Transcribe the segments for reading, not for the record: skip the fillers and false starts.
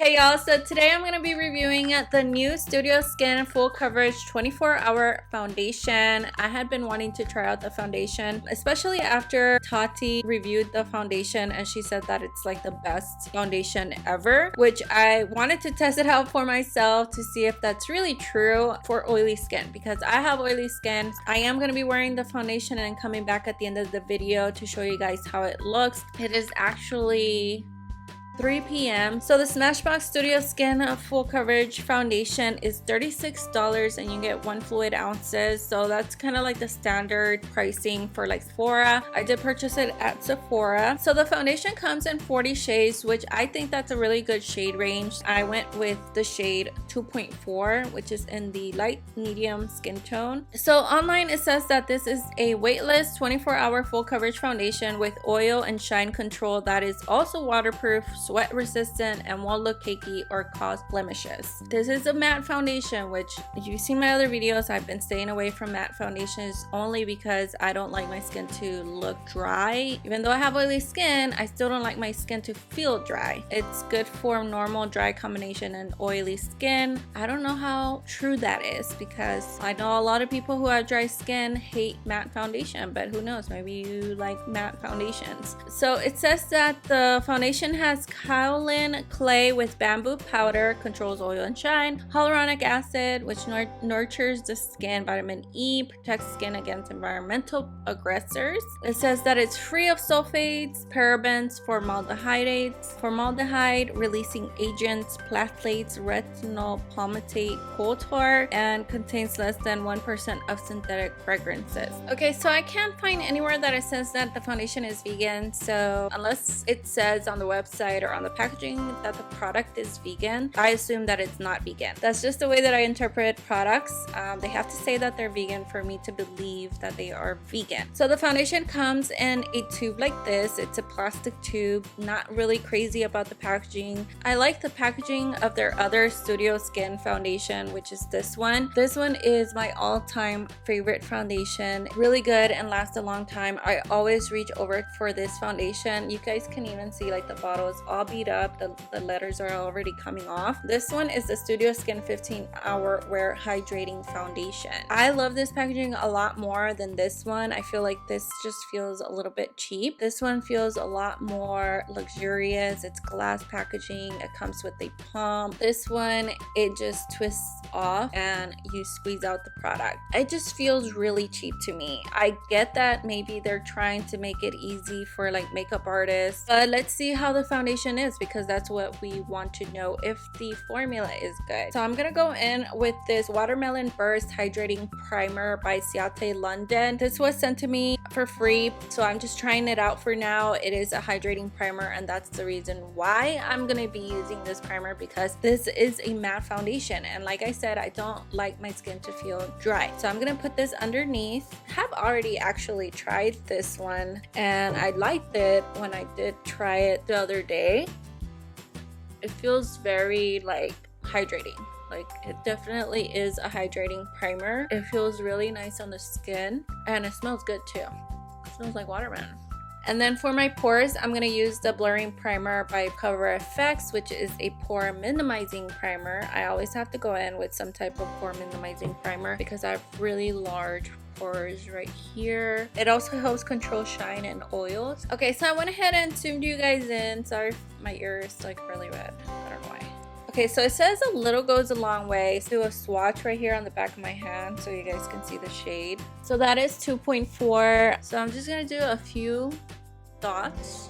Hey y'all, so today I'm going to be reviewing the new Studio Skin Full Coverage 24-Hour Foundation. I had been wanting to try out the foundation, especially after Tati reviewed the foundation and she said that it's like the best foundation ever, which I wanted to test it out for myself to see if that's really true for oily skin, because I have oily skin. I am going to be wearing the foundation and coming back at the end of the video to show you guys how it looks. It is actually 3 p.m. So the Smashbox Studio Skin Full Coverage Foundation is $36 and you get 1 fluid ounces. So that's kind of like the standard pricing for like Sephora. I did purchase it at Sephora. So the foundation comes in 40 shades, which I think that's a really good shade range. I went with the shade 2.4, which is in the light medium skin tone. So online it says that this is a weightless 24-hour full coverage foundation with oil and shine control that is also waterproof, sweat resistant, and won't look cakey or cause blemishes. This is a matte foundation, which if you've seen my other videos, I've been staying away from matte foundations only because I don't like my skin to look dry. Even though I have oily skin, I still don't like my skin to feel dry. It's good for normal dry combination and oily skin. I don't know how true that is because I know a lot of people who have dry skin hate matte foundation, but who knows, maybe you like matte foundations. So it says that the foundation has kaolin clay with bamboo powder, controls oil and shine, hyaluronic acid, which nurtures the skin, vitamin E, protects skin against environmental aggressors. It says that it's free of sulfates, parabens, formaldehyde releasing agents, phthalates, retinol palmitate, coal tar, and contains less than 1% of synthetic fragrances. Okay, so I can't find anywhere that it says that the foundation is vegan, so unless it says on the website or on the packaging that the product is vegan, I assume that it's not vegan. That's just the way that I interpret products. They have to say that they're vegan for me to believe that they are vegan. So the foundation comes in a tube like this. It's a plastic tube. Not really crazy about the packaging. I like the packaging of their other Studio Skin foundation, which is this one. This one is my all-time favorite foundation. Really good and lasts a long time. I always reach over for this foundation. You guys can even see like the bottle is all beat up. The letters are already coming off. This one is the Studio Skin 15-Hour Wear Hydrating Foundation. I love this packaging a lot more than this one. I feel like this just feels a little bit cheap. This one feels a lot more luxurious. It's glass packaging. It comes with a pump. This one, it just twists off and you squeeze out the product. It just feels really cheap to me. I get that maybe they're trying to make it easy for like makeup artists, but let's see how the foundation is, because that's what we want to know, if the formula is good. So I'm gonna go in with this Watermelon Burst Hydrating Primer by Ciate London. This was sent to me for free, so I'm just trying it out for now. It is a hydrating primer, and that's the reason why I'm gonna be using this primer, because this is a matte foundation, and like I said, I don't like my skin to feel dry. So I'm gonna put this underneath. I have already actually tried this one and I liked it when I did try it the other day. It feels very like hydrating. Like, it definitely is a hydrating primer. It feels really nice on the skin and it smells good too. It smells like watermelon. And then for my pores, I'm going to use the Blurring Primer by Cover FX, which is a pore minimizing primer. I always have to go in with some type of pore minimizing primer because I have really large pores right here. It also helps control shine and oils. Okay, so I went ahead and zoomed you guys in. Sorry if my ear is like really red. I don't know why. Okay, so it says a little goes a long way. So do a swatch right here on the back of my hand so you guys can see the shade. So that is 2.4. So I'm just gonna do a few dots.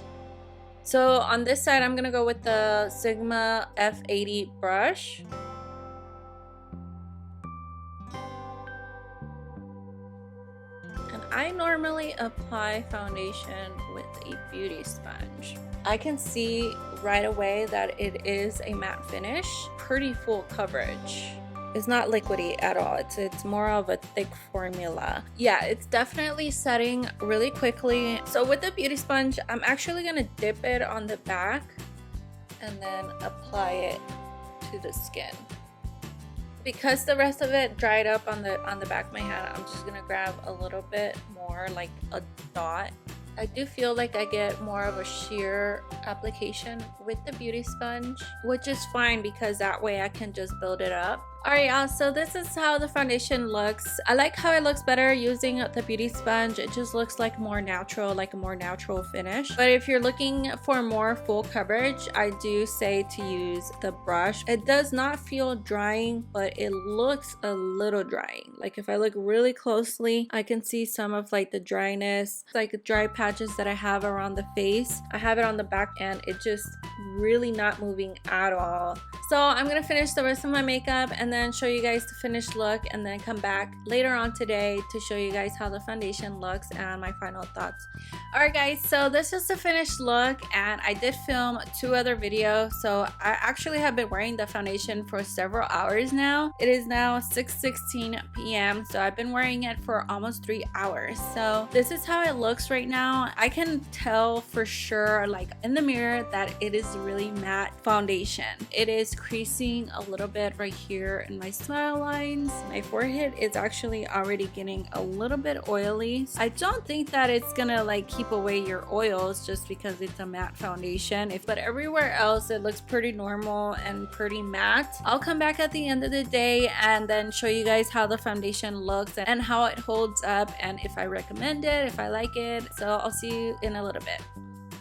So on this side, I'm gonna go with the Sigma F80 brush. And I normally apply foundation with a beauty sponge. I can see right away that it is a matte finish, pretty full coverage. It's not liquidy at all. It's more of a thick formula. Yeah, it's definitely setting really quickly. So with the beauty sponge, I'm actually gonna dip it on the back and then apply it to the skin. Because the rest of it dried up on the back of my hand, I'm just gonna grab a little bit more, like a dot, I do feel like I get more of a sheer application with the beauty sponge, which is fine because that way I can just build it up. Alright y'all, so this is how the foundation looks. I like how it looks better using the beauty sponge. It just looks like more natural, like a more natural finish. But if you're looking for more full coverage, I do say to use the brush. It does not feel drying, but it looks a little drying. Like if I look really closely, I can see some of like the dryness, like dry patches that I have around the face. I have it on the back and it just really not moving at all. So I'm gonna finish the rest of my makeup and then show you guys the finished look, and then come back later on today to show you guys how the foundation looks and my final thoughts. Alright guys, so this is the finished look, and I did film 2 other videos. So I actually have been wearing the foundation for several hours now. It is now 6:16 p.m. so I've been wearing it for almost 3 hours. So this is how it looks right now. I can tell for sure, like in the mirror, that it is really matte foundation. It is creasing a little bit right here in my smile lines. My forehead is actually already getting a little bit oily. I don't think that it's gonna like keep away your oils just because it's a matte foundation. But everywhere else it looks pretty normal and pretty matte. I'll come back at the end of the day and then show you guys how the foundation looks and how it holds up, and if I recommend it, if I like it. So I'll see you in a little bit.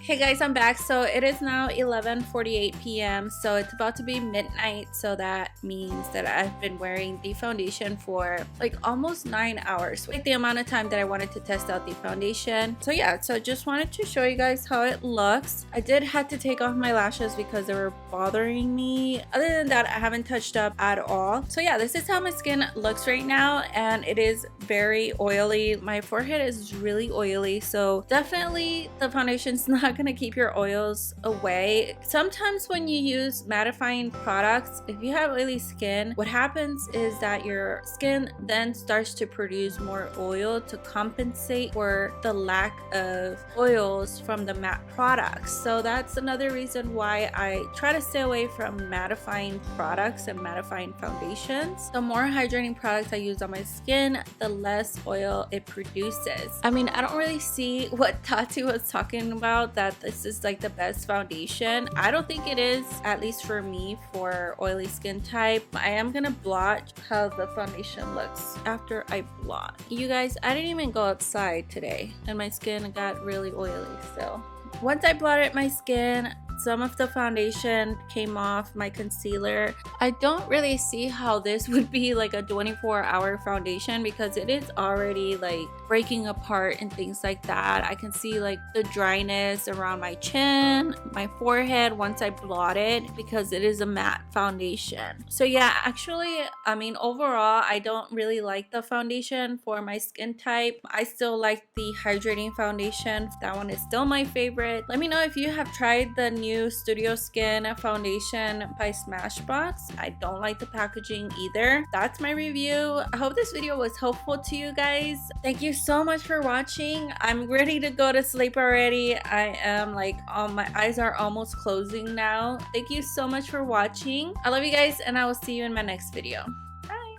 Hey guys, I'm back. So it is now 11:48 p.m. so it's about to be midnight, so that means that I've been wearing the foundation for like almost 9 hours, like the amount of time that I wanted to test out the foundation. So yeah, so just wanted to show you guys how it looks. I did have to take off my lashes because they were bothering me. Other than that, I haven't touched up at all. So yeah, this is how my skin looks right now, and it is very oily. My forehead is really oily, so definitely the foundation's not gonna keep your oils away. Sometimes when you use mattifying products, if you have oily skin, what happens is that your skin then starts to produce more oil to compensate for the lack of oils from the matte products. So that's another reason why I try to stay away from mattifying products and mattifying foundations. The more hydrating products I use on my skin, the less oil it produces. I mean, I don't really see what Tati was talking about, that this is like the best foundation. I don't think it is, at least for me, for oily skin type. I am gonna blotch how the foundation looks after I blot. You guys, I didn't even go outside today and my skin got really oily still. Once I blotted my skin, some of the foundation came off, my concealer. I don't really see how this would be like a 24-hour foundation because it is already like breaking apart and things like that. I can see like the dryness around my chin, my forehead once I blot it, because it is a matte foundation. So yeah, actually, I mean, overall, I don't really like the foundation for my skin type. I still like the hydrating foundation. That one is still my favorite. Let me know if you have tried the new Studio Skin foundation by Smashbox. I don't like the packaging either. That's my review. I hope this video was helpful to you guys. Thank you so much for watching. I'm ready to go to sleep already. I am like, my eyes are almost closing now. Thank you so much for watching. I love you guys, and I will see you in my next video. Bye.